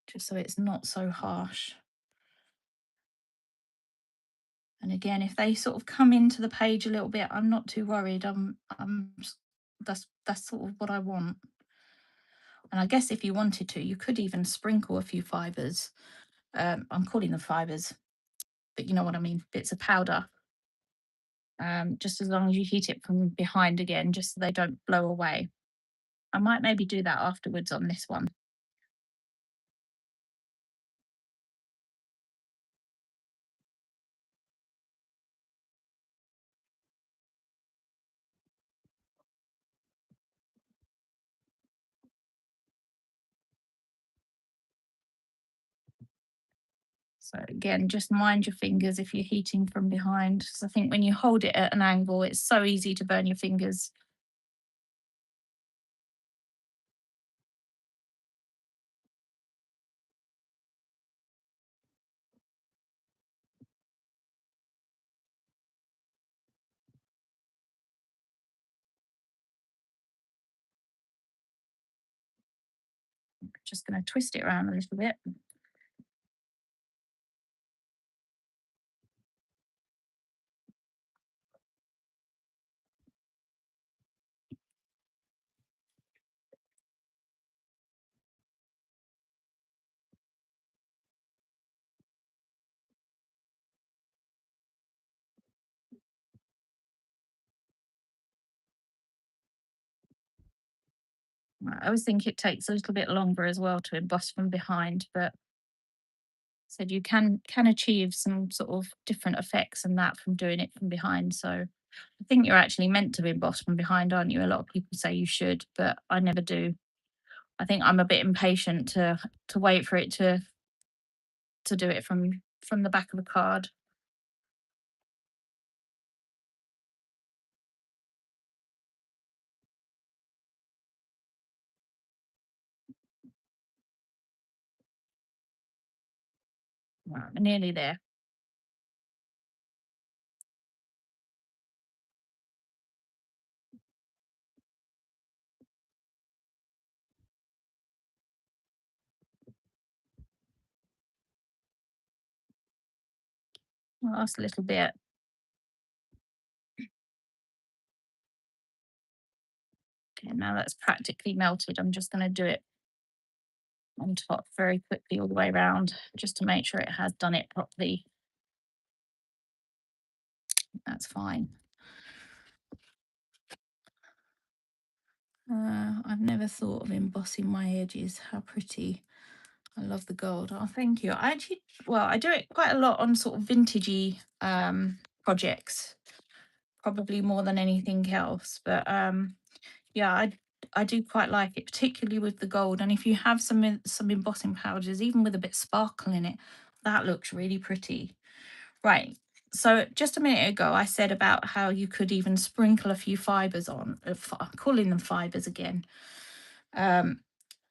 Speaker 1: just so it's not so harsh. And again, if they sort of come into the page a little bit, I'm not too worried. That's sort of what I want. And I guess if you wanted to, you could even sprinkle a few fibres. I'm calling them fibres, but you know what I mean, bits of powder. Just as long as you heat it from behind again, just so they don't blow away. I might maybe do that afterwards on this one. So again, just mind your fingers if you're heating from behind, because I think when you hold it at an angle, it's so easy to burn your fingers. Just going to twist it around a little bit. I always think it takes a little bit longer as well to emboss from behind, but said you can achieve some sort of different effects and that from doing it from behind. So I think you're actually meant to emboss from behind, aren't you? A lot of people say you should, but I never do. I think I'm a bit impatient to wait for it to do it from the back of the card. Right, we're nearly there. Last little bit. Okay, now that's practically melted. I'm just going to do it on top very quickly all the way around just to make sure it has done it properly. That's fine. I've never thought of embossing my edges. How pretty. I love the gold. Oh, thank you. I actually, well, I do it quite a lot on sort of vintagey projects, probably more than anything else. But yeah, I do quite like it, particularly with the gold. And if you have some embossing powders, even with a bit of sparkle in it, that looks really pretty. Right. So just a minute ago, I said about how you could even sprinkle a few fibers on. I'm calling them fibers again. Um,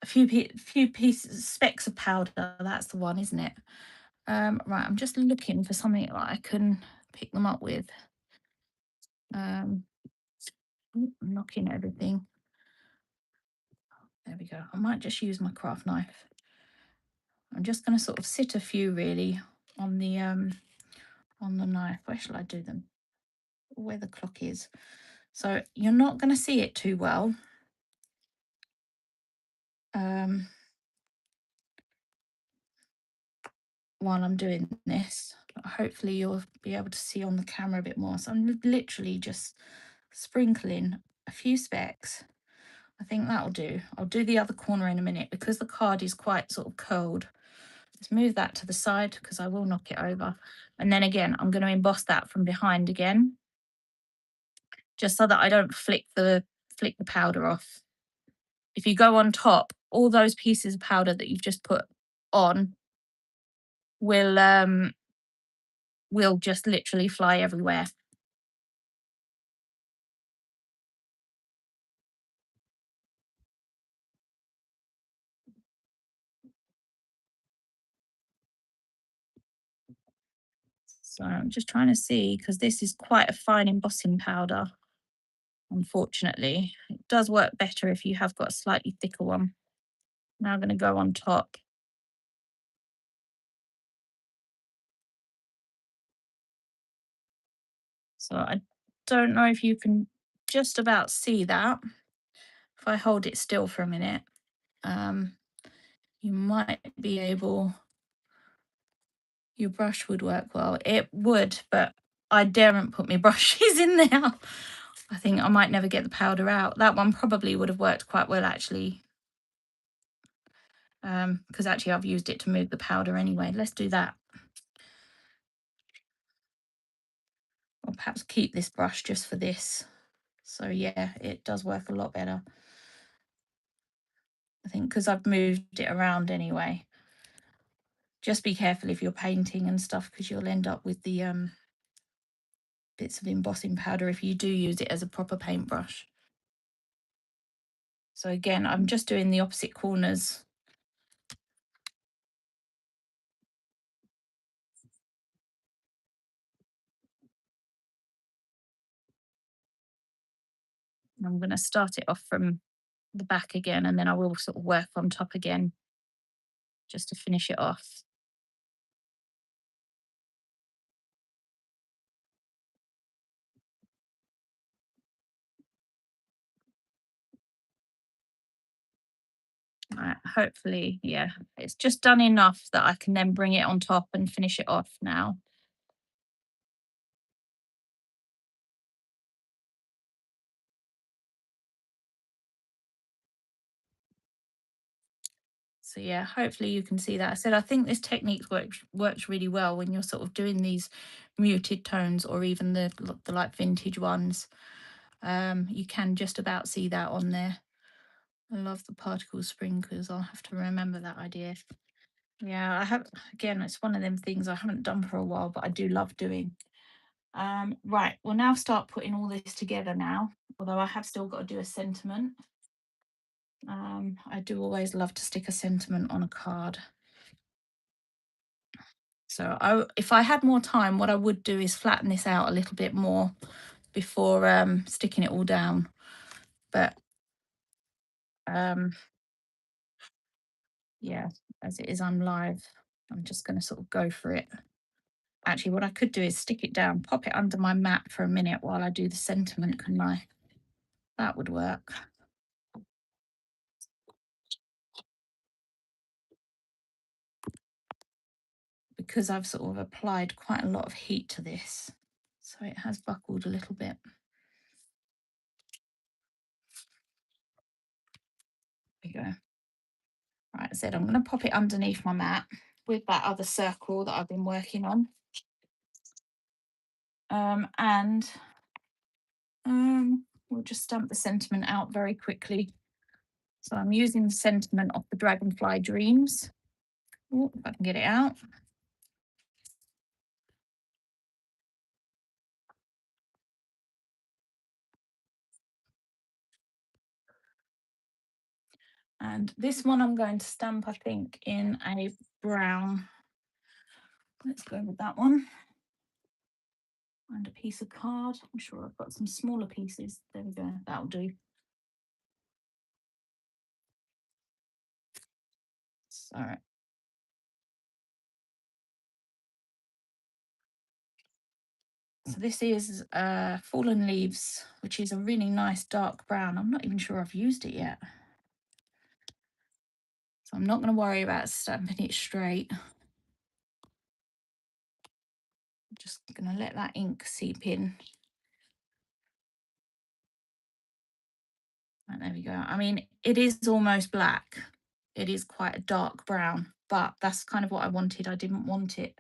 Speaker 1: a few pieces, specks of powder. That's the one, isn't it? Right. I'm just looking for something that I can pick them up with. Um, I'm knocking everything. There we go. I might just use my craft knife. I'm just going to sort of sit a few really on the knife. Where shall I do them? Where the clock is. So you're not going to see it too well. Um, while I'm doing this. Hopefully you'll be able to see on the camera a bit more. So I'm literally just sprinkling a few specks. I think that'll do. I'll do the other corner in a minute because the card is quite sort of curled. Let's move that to the side because I will knock it over. And then again, I'm going to emboss that from behind again, just so that I don't flick the powder off. If you go on top, all those pieces of powder that you've just put on will will just literally fly everywhere. So I'm just trying to see because this is quite a fine embossing powder, unfortunately. It does work better if you have got a slightly thicker one. Now I'm going to go on top. So I don't know if you can just about see that. If I hold it still for a minute, um, you might be able, your brush would work well. It would, but I daren't put my brushes in there. I think I might never get the powder out. That one probably would have worked quite well actually, because actually I've used it to move the powder anyway. Let's do that. Or perhaps keep this brush just for this. So yeah, it does work a lot better. I think because I've moved it around anyway. Just be careful if you're painting and stuff because you'll end up with the bits of embossing powder if you do use it as a proper paintbrush. So again, I'm just doing the opposite corners. I'm going to start it off from the back again, and then I will sort of work on top again just to finish it off. Right, hopefully, yeah, it's just done enough that I can then bring it on top and finish it off now. So yeah, hopefully you can see that. I said I think this technique works really well when you're sort of doing these muted tones or even the like vintage ones. You can just about see that on there. I love the particle sprinkles. I'll have to remember that idea. Yeah, I have, again, it's one of them things I haven't done for a while, but I do love doing. Right, we'll now start putting all this together now, although I have still got to do a sentiment. I do always love to stick a sentiment on a card. So if I had more time, what I would do is flatten this out a little bit more before sticking it all down. But yeah, as it is, I'm live. I'm just going to sort of go for it. Actually, what I could do is stick it down, pop it under my mat for a minute while I do the sentiment, couldn't I? That would work. Because I've sort of applied quite a lot of heat to this, so it has buckled a little bit. There we go. Right, I said I'm going to pop it underneath my mat with that other circle that I've been working on. And we'll just stamp the sentiment out very quickly. So I'm using the sentiment of the Dragonfly Dreams. Oh, if I can get it out. And this one I'm going to stamp, I think, in a brown. Let's go with that one. And a piece of card. I'm sure I've got some smaller pieces. There we go. That'll do. So this is Fallen Leaves, which is a really nice dark brown. I'm not even sure I've used it yet. So I'm not going to worry about stamping it straight. I'm just going to let that ink seep in. And there we go. I mean, it is almost black. It is quite a dark brown, but that's kind of what I wanted. I didn't want it,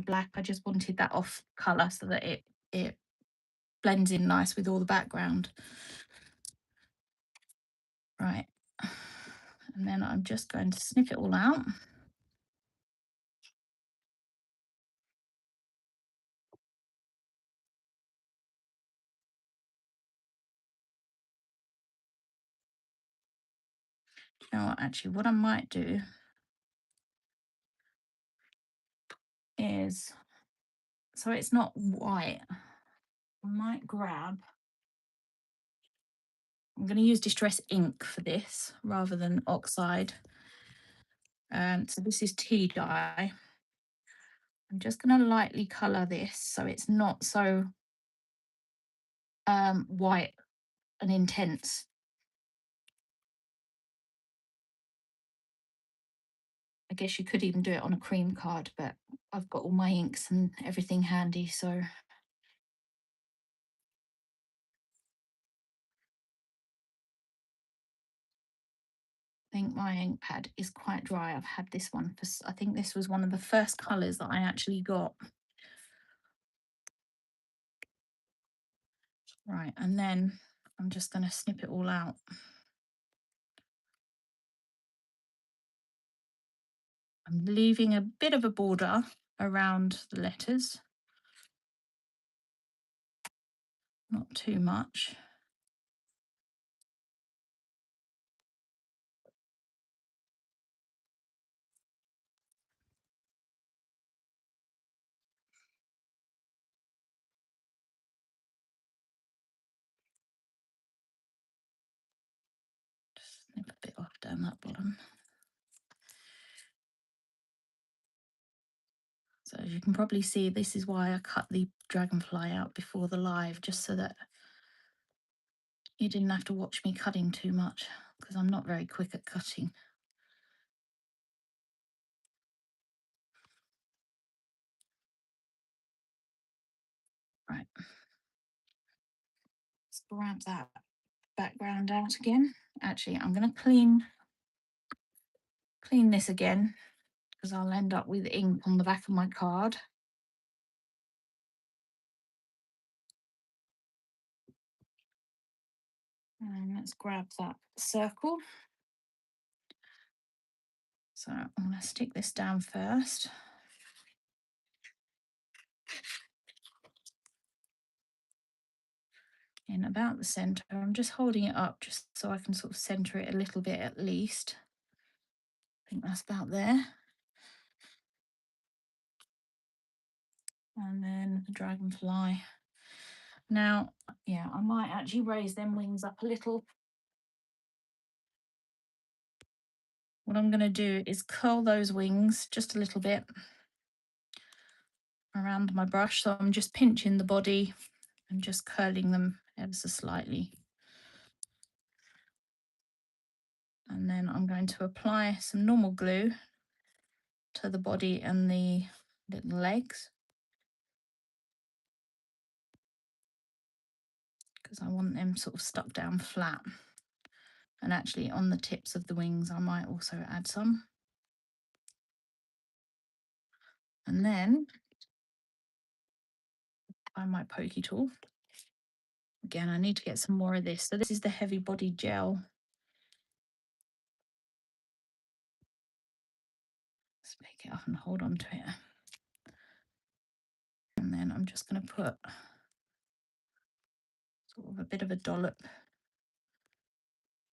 Speaker 1: black. I just wanted that off color so that it blends in nice with all the background. Right. And then I'm just going to snip it all out. Now, actually, what I might do is, so it's not white, I might grab, I'm going to use Distress ink for this rather than oxide. So this is tea dye. I'm just going to lightly colour this so it's not so white and intense. I guess you could even do it on a cream card, but I've got all my inks and everything handy, so I think my ink pad is quite dry. I've had this one for, I think this was one of the first colours that I actually got. Right, and then I'm just going to snip it all out. I'm leaving a bit of a border around the letters, not too much. Just snip a bit off down that bottom. So as you can probably see, this is why I cut the dragonfly out before the live, just so that you didn't have to watch me cutting too much, because I'm not very quick at cutting. Right. Let's grab that background out again. Actually, I'm going to clean this again, because I'll end up with ink on the back of my card. And let's grab that circle. So I'm going to stick this down first. In about the center. I'm just holding it up just so I can sort of center it a little bit at least. I think that's about there. And then the dragonfly. Now, yeah, I might actually raise them wings up a little. What I'm going to do is curl those wings just a little bit around my brush. So I'm just pinching the body and just curling them ever so slightly. And then I'm going to apply some normal glue to the body and the little legs, because I want them sort of stuck down flat. And actually on the tips of the wings, I might also add some. And then find my pokey tool. Again, I need to get some more of this. So this is the heavy body gel. Let's pick it up and hold on to it. And then I'm just going to put sort of a bit of a dollop.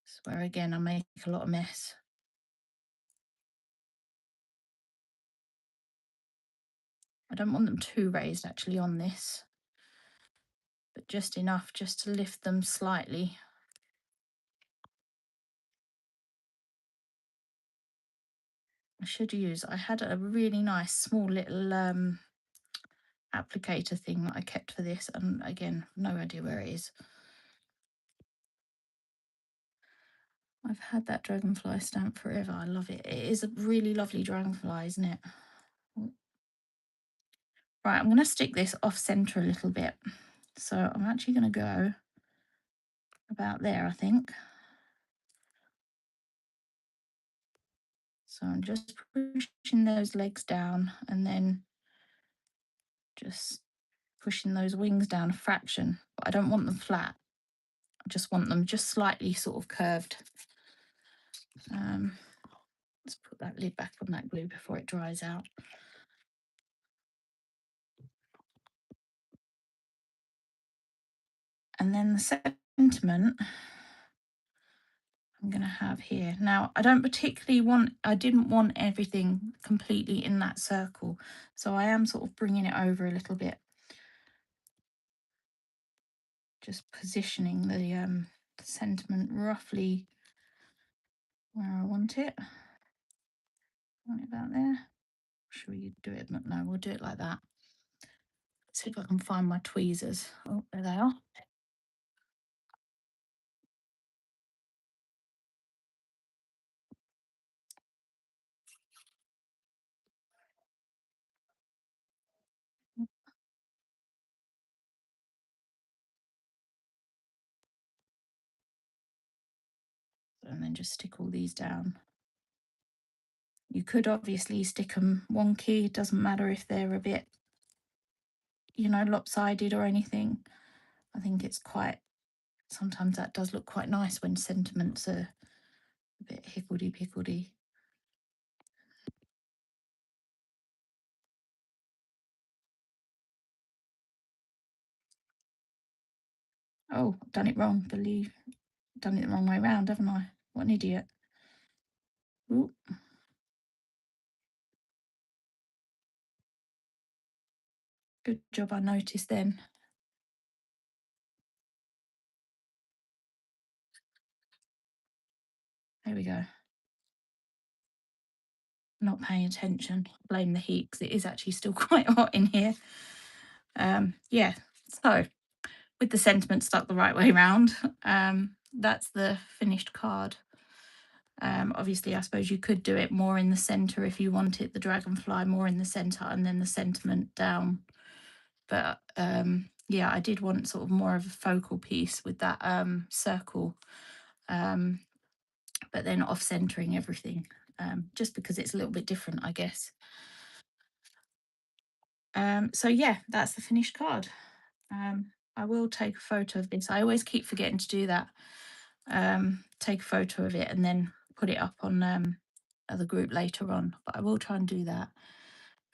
Speaker 1: This is where again I make a lot of mess. I don't want them too raised actually on this, but just enough just to lift them slightly. I had a really nice small little applicator thing that I kept for this, and again, no idea where it is. I've had that dragonfly stamp forever. I love it. It is a really lovely dragonfly, isn't it? Right, I'm going to stick this off center a little bit. So I'm actually going to go about there, I think. So I'm just pushing those legs down and then just pushing those wings down a fraction. But I don't want them flat. I just want them just slightly sort of curved. Let's put that lid back on that glue before it dries out. And then the sentiment I'm going to have here. Now, I didn't want everything completely in that circle. So I am sort of bringing it over a little bit. Just positioning the sentiment roughly where I want it. Want it about there. Should we do it? No, we'll do it like that. Let's see if I can find my tweezers. Oh, there they are. And then just stick all these down. You could obviously stick them wonky. It doesn't matter if they're a bit, lopsided or anything. I think it's sometimes that does look quite nice when sentiments are a bit higgledy-piggledy. Oh, done it wrong. Done it the wrong way round, haven't I? What an idiot. Ooh. Good job I noticed then. There we go. Not paying attention. Blame the heat because it is actually still quite hot in here. Yeah, so with the sentiment stuck the right way round, that's the finished card. Obviously, I suppose you could do it more in the centre if you wanted the dragonfly more in the centre and then the sentiment down. But yeah, I did want sort of more of a focal piece with that circle, but then off-centering everything, just because it's a little bit different, I guess. So yeah, that's the finished card. I will take a photo of this. I always keep forgetting to do that. take a photo of it and then put it up on the group later on. But I will try and do that.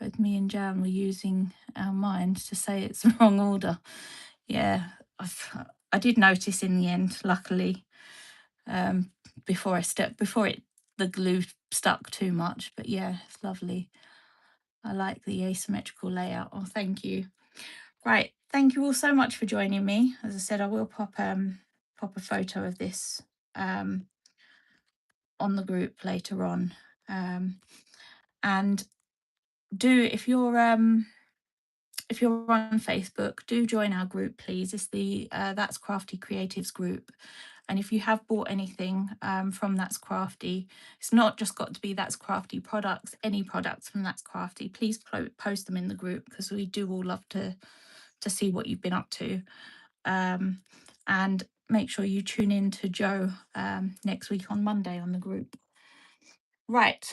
Speaker 1: Both me and Jan were using our minds to say it's the wrong order. Yeah, I did notice in the end, luckily, um, before it the glue stuck too much. But yeah, it's lovely. I like the asymmetrical layout. Oh, thank you. Right, thank you all so much for joining me. As I said, I will pop a photo of this um, on the group later on. And do if you're on Facebook, do join our group, please. It's the That's Crafty Creatives group. And if you have bought anything from That's Crafty, it's not just got to be That's Crafty products, any products from That's Crafty, please post them in the group because we do all love to see what you've been up to. And make sure you tune in to Joe next week on Monday on the group. Right.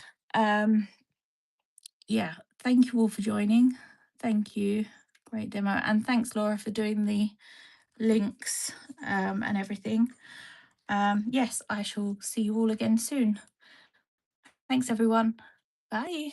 Speaker 1: Yeah, thank you all for joining. Thank you. Great demo. And thanks, Laura, for doing the links and everything. Yes, I shall see you all again soon. Thanks, everyone. Bye.